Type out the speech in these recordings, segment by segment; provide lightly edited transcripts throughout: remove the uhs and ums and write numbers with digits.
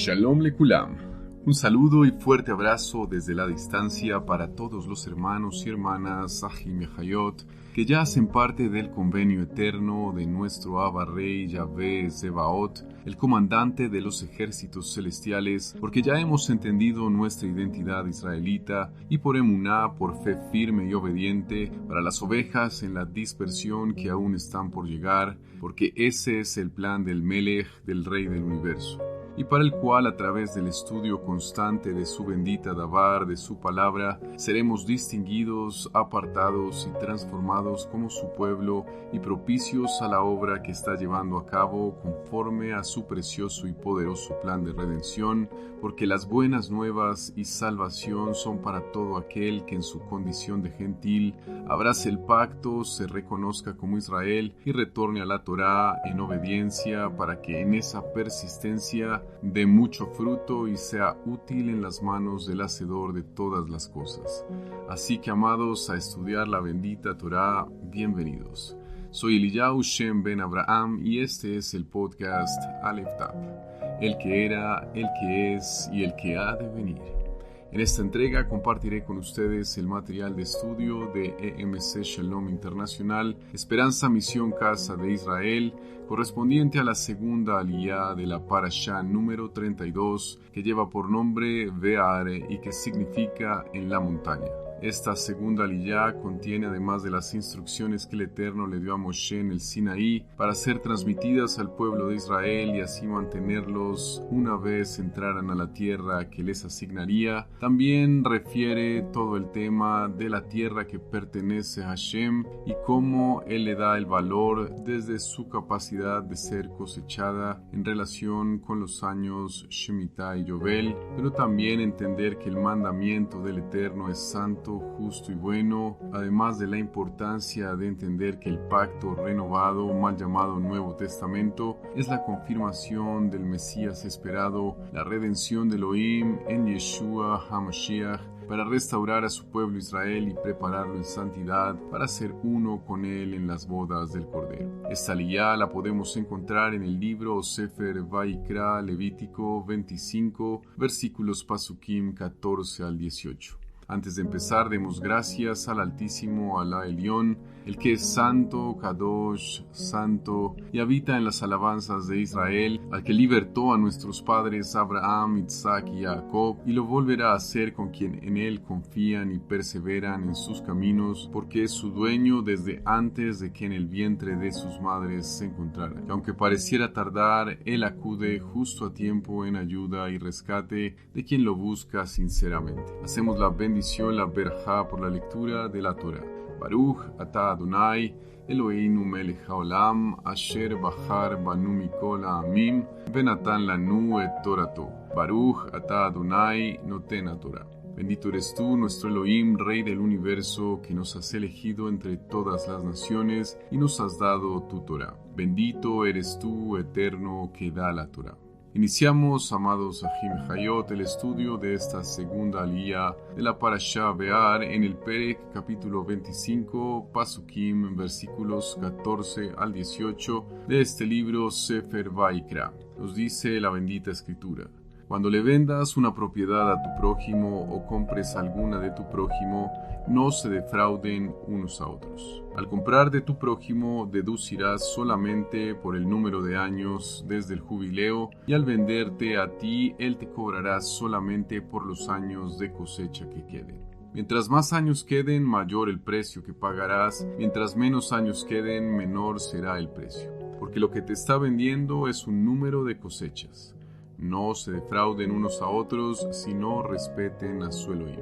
Shalom Lekulam. Un saludo y fuerte abrazo desde la distancia para todos los hermanos y hermanas Ahim y Hayot que ya hacen parte del convenio eterno de nuestro Abba Rey Yahvé Zebaot, el comandante de los ejércitos celestiales, porque ya hemos entendido nuestra identidad israelita y por emuná, por fe firme y obediente, para las ovejas en la dispersión que aún están por llegar, porque ese es el plan del Melech, del Rey del Universo, y para el cual a través del estudio constante de su bendita Dabar, de su palabra, seremos distinguidos, apartados y transformados como su pueblo y propicios a la obra que está llevando a cabo conforme a su precioso y poderoso plan de redención, porque las buenas nuevas y salvación son para todo aquel que en su condición de gentil abrace el pacto, se reconozca como Israel y retorne a la Torá en obediencia para que en esa persistencia dé mucho fruto y sea útil en las manos del Hacedor de todas las cosas. Así que, amados, a estudiar la bendita Torá, bienvenidos. Soy Eliyahu Shem Ben Abraham y este es el podcast Aleph Tap, el que era, el que es y el que ha de venir. En esta entrega compartiré con ustedes el material de estudio de EMC Shalom Internacional, Esperanza Misión Casa de Israel, correspondiente a la segunda aliyá de la Parashá número 32, que lleva por nombre Ve'are y que significa en la montaña. Esta segunda aliyá contiene, además de las instrucciones que el Eterno le dio a Moshe en el Sinaí para ser transmitidas al pueblo de Israel y así mantenerlos una vez entraran a la tierra que les asignaría, también refiere todo el tema de la tierra que pertenece a Hashem y cómo Él le da el valor desde su capacidad de ser cosechada en relación con los años Shemitah y Yovel, pero también entender que el mandamiento del Eterno es santo, justo y bueno, además de la importancia de entender que el pacto renovado, mal llamado Nuevo Testamento, es la confirmación del Mesías esperado, la redención de Elohim en Yeshua HaMashiach, para restaurar a su pueblo Israel y prepararlo en santidad para ser uno con él en las bodas del Cordero. Esta aliyá la podemos encontrar en el libro Sefer Vaikra, Levítico 25, versículos Pasukim 14 al 18. Antes de empezar, demos gracias al Altísimo, Alá Elión, el que es santo, Kadosh, santo, y habita en las alabanzas de Israel, al que libertó a nuestros padres Abraham, Isaac y Jacob, y lo volverá a hacer con quien en él confían y perseveran en sus caminos, porque es su dueño desde antes de que en el vientre de sus madres se encontrara. Que aunque pareciera tardar, él acude justo a tiempo en ayuda y rescate de quien lo busca sinceramente. Hacemos la bendición, la verajá por la lectura de la Torah. Baruch atah Adonai Eloheinu melech haolam asher bachar banu mikol ha'amim venatan lanu et torato. Baruch atah Adonai noten haTorah. Bendito eres tú, nuestro Elohim, Rey del universo, que nos has elegido entre todas las naciones y nos has dado tu Torah. Bendito eres tú, eterno, que da la Torah. Iniciamos, amados Ahim Hayot, el estudio de esta segunda aliyá de la Parashá Ve'ar en el Perek capítulo 25, Pasukim, versículos 14 al 18 de este libro Sefer Vaikra. Nos dice la bendita Escritura: Cuando le vendas una propiedad a tu prójimo o compres alguna de tu prójimo, no se defrauden unos a otros. Al comprar de tu prójimo, deducirás solamente por el número de años desde el jubileo, y al venderte a ti, él te cobrará solamente por los años de cosecha que queden. Mientras más años queden, mayor el precio que pagarás; mientras menos años queden, menor será el precio. Porque lo que te está vendiendo es un número de cosechas. No se defrauden unos a otros, sino respeten a su Elohim.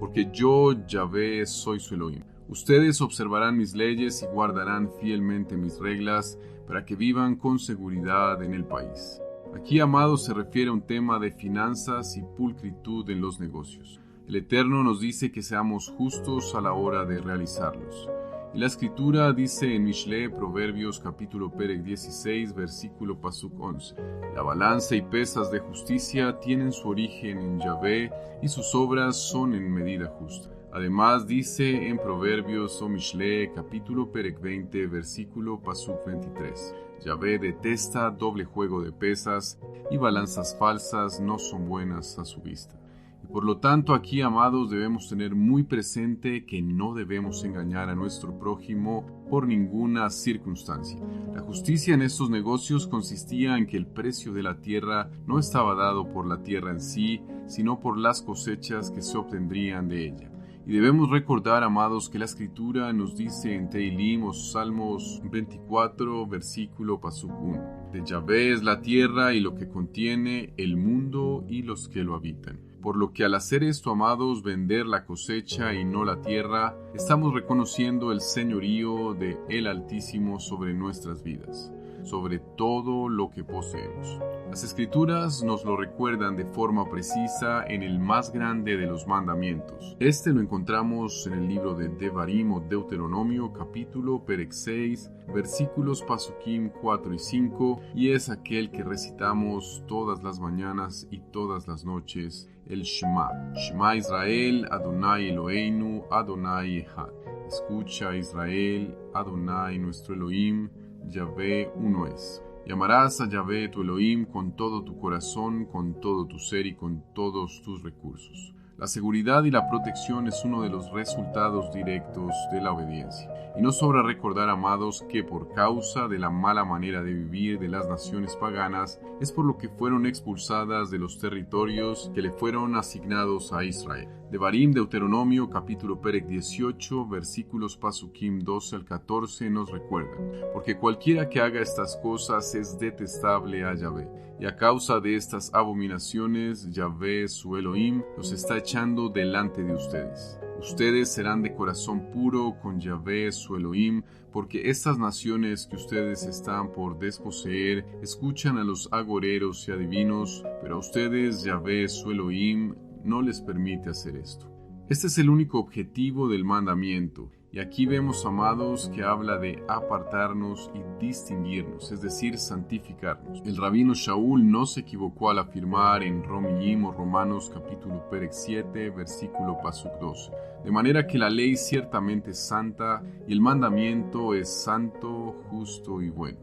Porque yo, Yahvé, soy su Elohim. Ustedes observarán mis leyes y guardarán fielmente mis reglas para que vivan con seguridad en el país. Aquí, amados, se refiere a un tema de finanzas y pulcritud en los negocios. El Eterno nos dice que seamos justos a la hora de realizarlos. Y la Escritura dice en Mishle, Proverbios capítulo Perek 16, versículo Pasuk 11: La balanza y pesas de justicia tienen su origen en Yahvé, y sus obras son en medida justa. Además dice en Proverbios o Mishle, capítulo Perek 20, versículo Pasuk 23. Yahvé detesta doble juego de pesas y balanzas falsas no son buenas a su vista. Y por lo tanto aquí, amados, debemos tener muy presente que no debemos engañar a nuestro prójimo por ninguna circunstancia. La justicia en estos negocios consistía en que el precio de la tierra no estaba dado por la tierra en sí, sino por las cosechas que se obtendrían de ella. Y debemos recordar, amados, que la Escritura nos dice en Teilim o Salmos 24, versículo Pasuk 1. De Yahvé es la tierra y lo que contiene, el mundo y los que lo habitan. Por lo que al hacer esto, amados, vender la cosecha y no la tierra, estamos reconociendo el señorío de el Altísimo sobre nuestras vidas, sobre todo lo que poseemos. Las Escrituras nos lo recuerdan de forma precisa en el más grande de los mandamientos. Este lo encontramos en el libro de Devarim o Deuteronomio, capítulo Perek 6, versículos Pasukim 4 y 5, y es aquel que recitamos todas las mañanas y todas las noches, el Shema. Shema Israel, Adonai Eloheinu, Adonai Echad. Escucha Israel, Adonai nuestro Elohim, Yahvé uno es. Llamarás a Yahvé tu Elohim con todo tu corazón, con todo tu ser y con todos tus recursos. La seguridad y la protección es uno de los resultados directos de la obediencia. Y no sobra recordar, amados, que por causa de la mala manera de vivir de las naciones paganas, es por lo que fueron expulsadas de los territorios que le fueron asignados a Israel. Devarim, Deuteronomio, capítulo Perek 18, versículos Pasukim 12 al 14 nos recuerdan: porque cualquiera que haga estas cosas es detestable a Yahvé, y a causa de estas abominaciones, Yahvé, su Elohim, los está echando delante de ustedes. Ustedes serán de corazón puro con Yahvé, su Elohim, porque estas naciones que ustedes están por desposeer escuchan a los agoreros y adivinos, pero a ustedes, Yahvé, su Elohim, no les permite hacer esto. Este es el único objetivo del mandamiento. Y aquí vemos, amados, que habla de apartarnos y distinguirnos, es decir, santificarnos. El rabino Shaul no se equivocó al afirmar en Romillim o Romanos capítulo Perek 7, versículo Pasuk 12. De manera que la ley ciertamente es santa y el mandamiento es santo, justo y bueno.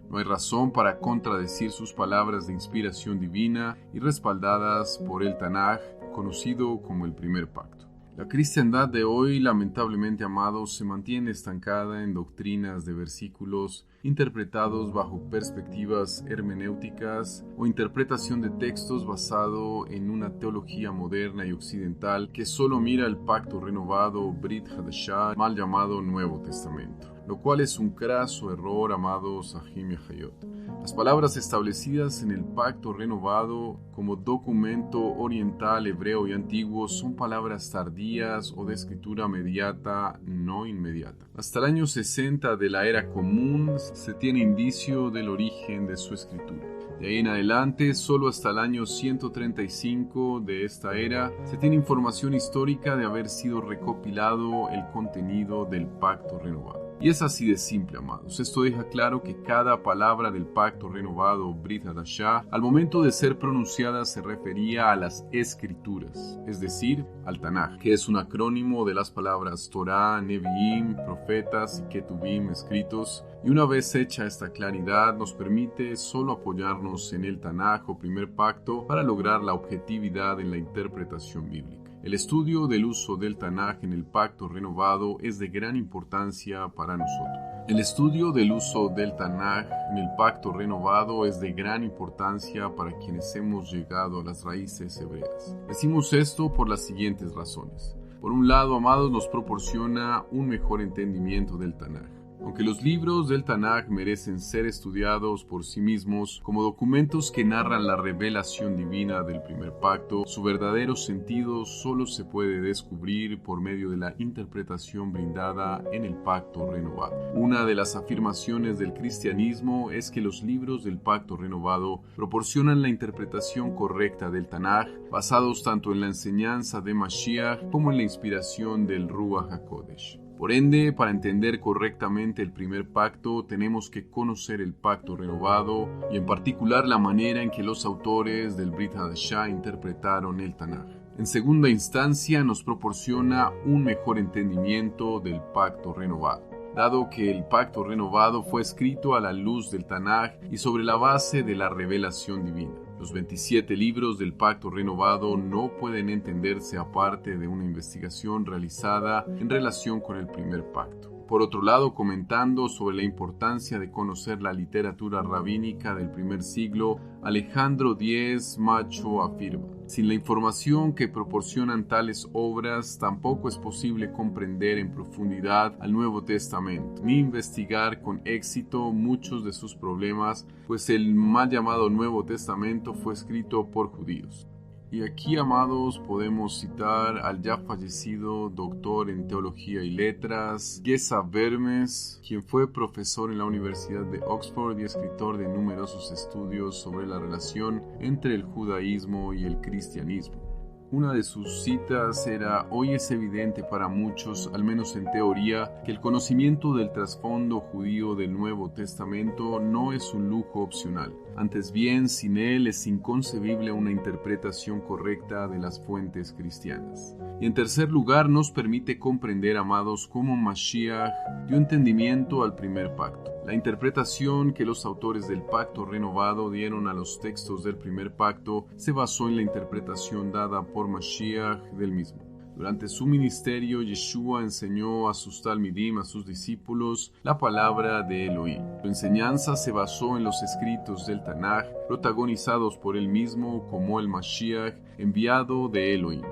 No hay razón para contradecir sus palabras de inspiración divina y respaldadas por el Tanaj, conocido como el primer pacto. La cristiandad de hoy, lamentablemente, amados, se mantiene estancada en doctrinas de versículos interpretados bajo perspectivas hermenéuticas o interpretación de textos basado en una teología moderna y occidental que solo mira el pacto renovado, Brit Hadashah, mal llamado Nuevo Testamento, lo cual es un craso error, amados Ahim y Hayot. Las palabras establecidas en el pacto renovado como documento oriental, hebreo y antiguo son palabras tardías o de escritura mediata, no inmediata. Hasta el año 60 de la era común se tiene indicio del origen de su escritura. De ahí en adelante, solo hasta el año 135 de esta era, se tiene información histórica de haber sido recopilado el contenido del pacto renovado. Y es así de simple, amados. Esto deja claro que cada palabra del pacto renovado, Brit Hadashah, al momento de ser pronunciada se refería a las escrituras, es decir, al Tanaj, que es un acrónimo de las palabras Torah, Neviim, profetas y Ketubim escritos. Y una vez hecha esta claridad, nos permite solo apoyarnos en el Tanaj o primer pacto para lograr la objetividad en la interpretación bíblica. El estudio del uso del Tanaj en el pacto renovado es de gran importancia para nosotros. El estudio del uso del Tanaj en el pacto renovado es de gran importancia para quienes hemos llegado a las raíces hebreas. Decimos esto por las siguientes razones. Por un lado, amados, nos proporciona un mejor entendimiento del Tanaj. Aunque los libros del Tanaj merecen ser estudiados por sí mismos como documentos que narran la revelación divina del primer pacto, su verdadero sentido solo se puede descubrir por medio de la interpretación brindada en el pacto renovado. Una de las afirmaciones del cristianismo es que los libros del pacto renovado proporcionan la interpretación correcta del Tanaj, basados tanto en la enseñanza de Mashiach como en la inspiración del Ruach HaKodesh. Por ende, para entender correctamente el primer pacto, tenemos que conocer el pacto renovado y en particular la manera en que los autores del Brit Hadashah interpretaron el Tanaj. En segunda instancia, nos proporciona un mejor entendimiento del pacto renovado. Dado que el pacto renovado fue escrito a la luz del Tanaj y sobre la base de la revelación divina. Los 27 libros del pacto renovado no pueden entenderse aparte de una investigación realizada en relación con el primer pacto. Por otro lado, comentando sobre la importancia de conocer la literatura rabínica del primer siglo, Alejandro Díez Macho afirma: sin la información que proporcionan tales obras, tampoco es posible comprender en profundidad al Nuevo Testamento, ni investigar con éxito muchos de sus problemas, pues el mal llamado Nuevo Testamento fue escrito por judíos. Y aquí, amados, podemos citar al ya fallecido doctor en Teología y Letras, Geza Vermes, quien fue profesor en la Universidad de Oxford y escritor de numerosos estudios sobre la relación entre el judaísmo y el cristianismo. Una de sus citas era: hoy es evidente para muchos, al menos en teoría, que el conocimiento del trasfondo judío del Nuevo Testamento no es un lujo opcional. Antes bien, sin él es inconcebible una interpretación correcta de las fuentes cristianas. Y en tercer lugar, nos permite comprender, amados, cómo Mashiach dio entendimiento al primer pacto. La interpretación que los autores del pacto renovado dieron a los textos del primer pacto se basó en la interpretación dada por Mashiach del mismo. Durante su ministerio, Yeshua enseñó a sus talmidim, a sus discípulos, la palabra de Elohim. Su enseñanza se basó en los escritos del Tanaj, protagonizados por él mismo como el Mashiach enviado de Elohim.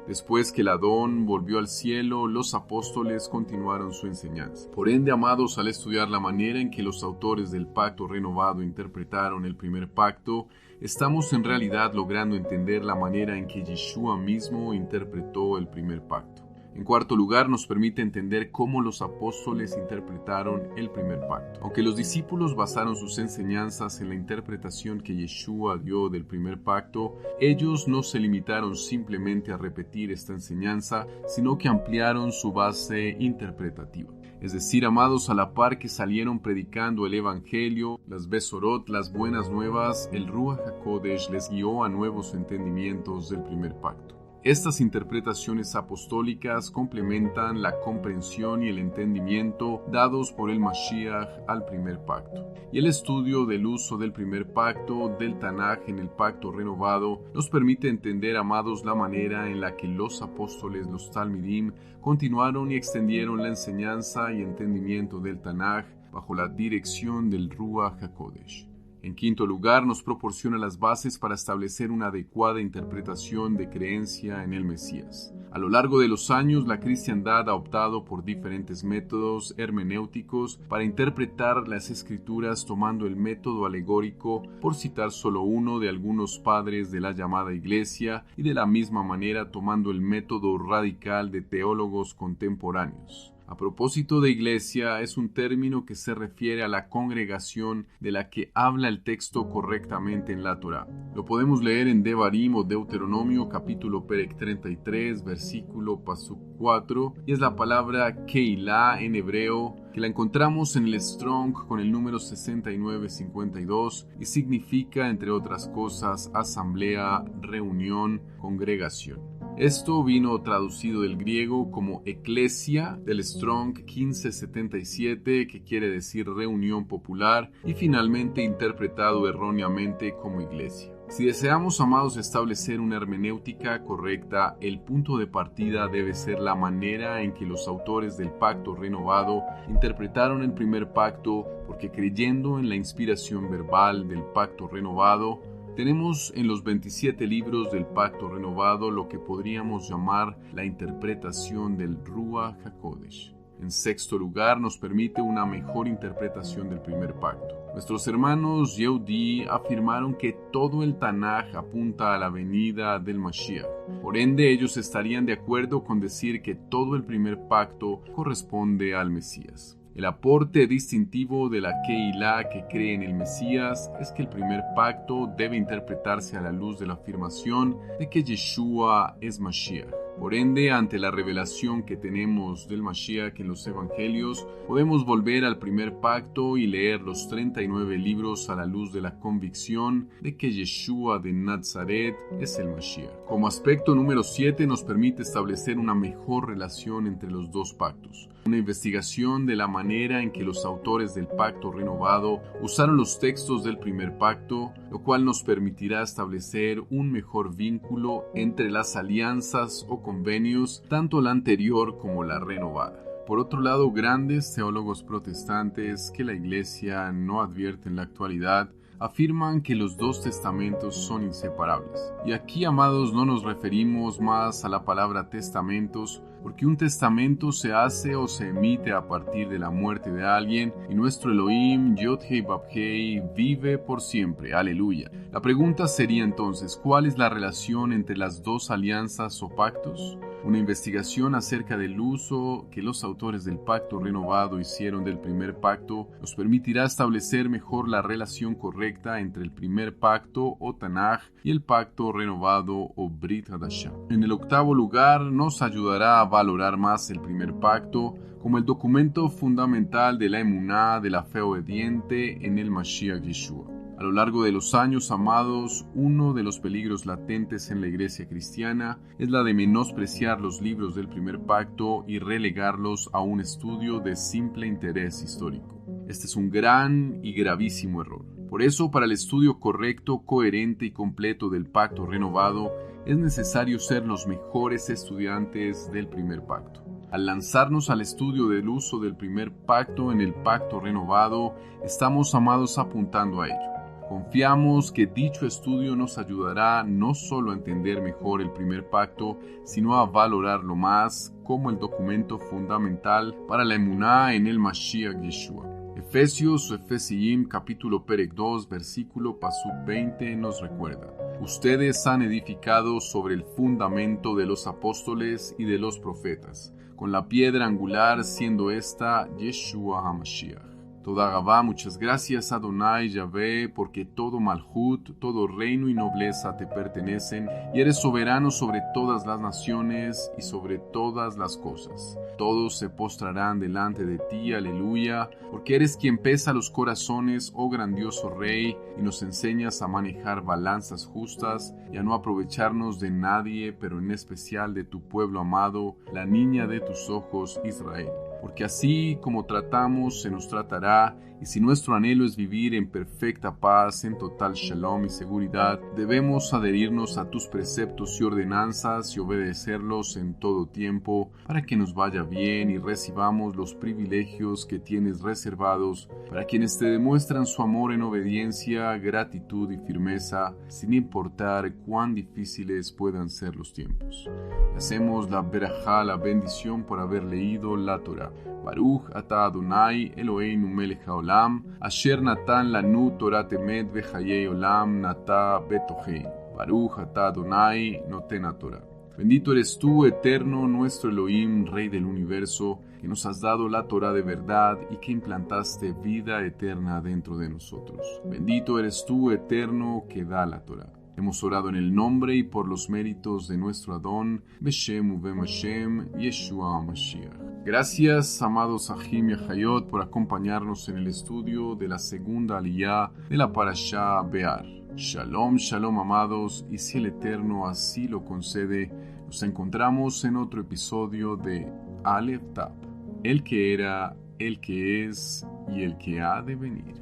Después que el Adón volvió al cielo, los apóstoles continuaron su enseñanza. Por ende, amados, al estudiar la manera en que los autores del pacto renovado interpretaron el primer pacto, estamos en realidad logrando entender la manera en que Yeshua mismo interpretó el primer pacto. En cuarto lugar, nos permite entender cómo los apóstoles interpretaron el primer pacto. Aunque los discípulos basaron sus enseñanzas en la interpretación que Yeshua dio del primer pacto, ellos no se limitaron simplemente a repetir esta enseñanza, sino que ampliaron su base interpretativa. Es decir, amados, a la par que salieron predicando el Evangelio, las Besorot, las buenas nuevas, el Ruach HaKodesh les guió a nuevos entendimientos del primer pacto. Estas interpretaciones apostólicas complementan la comprensión y el entendimiento dados por el Mashiach al primer pacto. Y el estudio del uso del primer pacto, del Tanaj en el pacto renovado, nos permite entender, amados, la manera en la que los apóstoles, los talmidim, continuaron y extendieron la enseñanza y entendimiento del Tanaj bajo la dirección del Ruach HaKodesh. En quinto lugar, nos proporciona las bases para establecer una adecuada interpretación de creencia en el Mesías. A lo largo de los años, la cristiandad ha optado por diferentes métodos hermenéuticos para interpretar las escrituras, tomando el método alegórico, por citar solo uno, de algunos padres de la llamada Iglesia, y de la misma manera tomando el método radical de teólogos contemporáneos. A propósito de iglesia, es un término que se refiere a la congregación de la que habla el texto correctamente en la Torá. Lo podemos leer en Devarim o Deuteronomio, capítulo Perek 33, versículo Pasuk 4, y es la palabra Keilah en hebreo, que la encontramos en el Strong con el número 6952 y significa, entre otras cosas, asamblea, reunión, congregación. Esto vino traducido del griego como eclesia, del Strong 1577, que quiere decir reunión popular, y finalmente interpretado erróneamente como iglesia. Si deseamos, amados, establecer una hermenéutica correcta, el punto de partida debe ser la manera en que los autores del pacto renovado interpretaron el primer pacto, porque creyendo en la inspiración verbal del pacto renovado, tenemos en los 27 libros del Pacto Renovado lo que podríamos llamar la interpretación del Ruach HaKodesh. En sexto lugar, nos permite una mejor interpretación del primer pacto. Nuestros hermanos Yehudí afirmaron que todo el Tanaj apunta a la venida del Mashiach. Por ende, ellos estarían de acuerdo con decir que todo el primer pacto corresponde al Mesías. El aporte distintivo de la Keilah que cree en el Mesías es que el primer pacto debe interpretarse a la luz de la afirmación de que Yeshua es Mashiach. Por ende, ante la revelación que tenemos del Mashiach en los Evangelios, podemos volver al primer pacto y leer los 39 libros a la luz de la convicción de que Yeshua de Nazaret es el Mashiach. Como aspecto número 7 nos permite establecer una mejor relación entre los dos pactos. Una investigación de la manera en que los autores del pacto renovado usaron los textos del primer pacto, lo cual nos permitirá establecer un mejor vínculo entre las alianzas o convenios, tanto la anterior como la renovada. Por otro lado, grandes teólogos protestantes que la Iglesia no advierte en la actualidad afirman que los dos testamentos son inseparables. Y aquí, amados, no nos referimos más a la palabra testamentos, porque un testamento se hace o se emite a partir de la muerte de alguien, y nuestro Elohim, Yod-Hei Vav-Hei, vive por siempre. Aleluya. La pregunta sería entonces, ¿cuál es la relación entre las dos alianzas o pactos? Una investigación acerca del uso que los autores del pacto renovado hicieron del primer pacto nos permitirá establecer mejor la relación correcta entre el primer pacto o Tanaj y el pacto renovado o Brit Hadashah. En el octavo lugar, nos ayudará a valorar más el primer pacto como el documento fundamental de la emuná, de la fe obediente en el Mashiach Yeshua. A lo largo de los años, amados, uno de los peligros latentes en la iglesia cristiana es la de menospreciar los libros del primer pacto y relegarlos a un estudio de simple interés histórico. Este es un gran y gravísimo error. Por eso, para el estudio correcto, coherente y completo del pacto renovado, es necesario ser los mejores estudiantes del primer pacto. Al lanzarnos al estudio del uso del primer pacto en el pacto renovado, estamos, amados, apuntando a ello. Confiamos que dicho estudio nos ayudará no solo a entender mejor el primer pacto, sino a valorarlo más como el documento fundamental para la emuná en el Mashiach Yeshua. Efesios o Efesiim capítulo Perek 2 versículo Pasuk 20 nos recuerda: ustedes han edificado sobre el fundamento de los apóstoles y de los profetas, con la piedra angular siendo esta Yeshua HaMashiach. Toda Gabá, muchas gracias Adonai Yahvé, porque todo Malhut, todo reino y nobleza te pertenecen, y eres soberano sobre todas las naciones y sobre todas las cosas. Todos se postrarán delante de ti, aleluya, porque eres quien pesa los corazones, oh grandioso Rey, y nos enseñas a manejar balanzas justas y a no aprovecharnos de nadie, pero en especial de tu pueblo amado, la niña de tus ojos, Israel. Porque así como tratamos, se nos tratará, y si nuestro anhelo es vivir en perfecta paz, en total shalom y seguridad, debemos adherirnos a tus preceptos y ordenanzas y obedecerlos en todo tiempo, para que nos vaya bien y recibamos los privilegios que tienes reservados para quienes te demuestran su amor en obediencia, gratitud y firmeza, sin importar cuán difíciles puedan ser los tiempos. Y hacemos la berajá, la bendición por haber leído la Torah. Baruch ata Adonai Eloheinu melech haolam, asher natan lanu Torat emet vechayei olam nata betochein. Baruch ata Adonai noten Torah. Bendito eres tú, eterno, nuestro Elohim, Rey del universo, que nos has dado la Torah de verdad y que implantaste vida eterna dentro de nosotros. Bendito eres tú, eterno, que da la Torah. Hemos orado en el nombre y por los méritos de nuestro Adón, Beshem Uvem Hashem, Yeshua Mashiach. Gracias, amados Ahim y Ahayot, por acompañarnos en el estudio de la segunda aliyá de la Parashá Be'ar. Shalom, shalom, amados, y si el Eterno así lo concede, nos encontramos en otro episodio de Aleph Tab, el que era, el que es y el que ha de venir.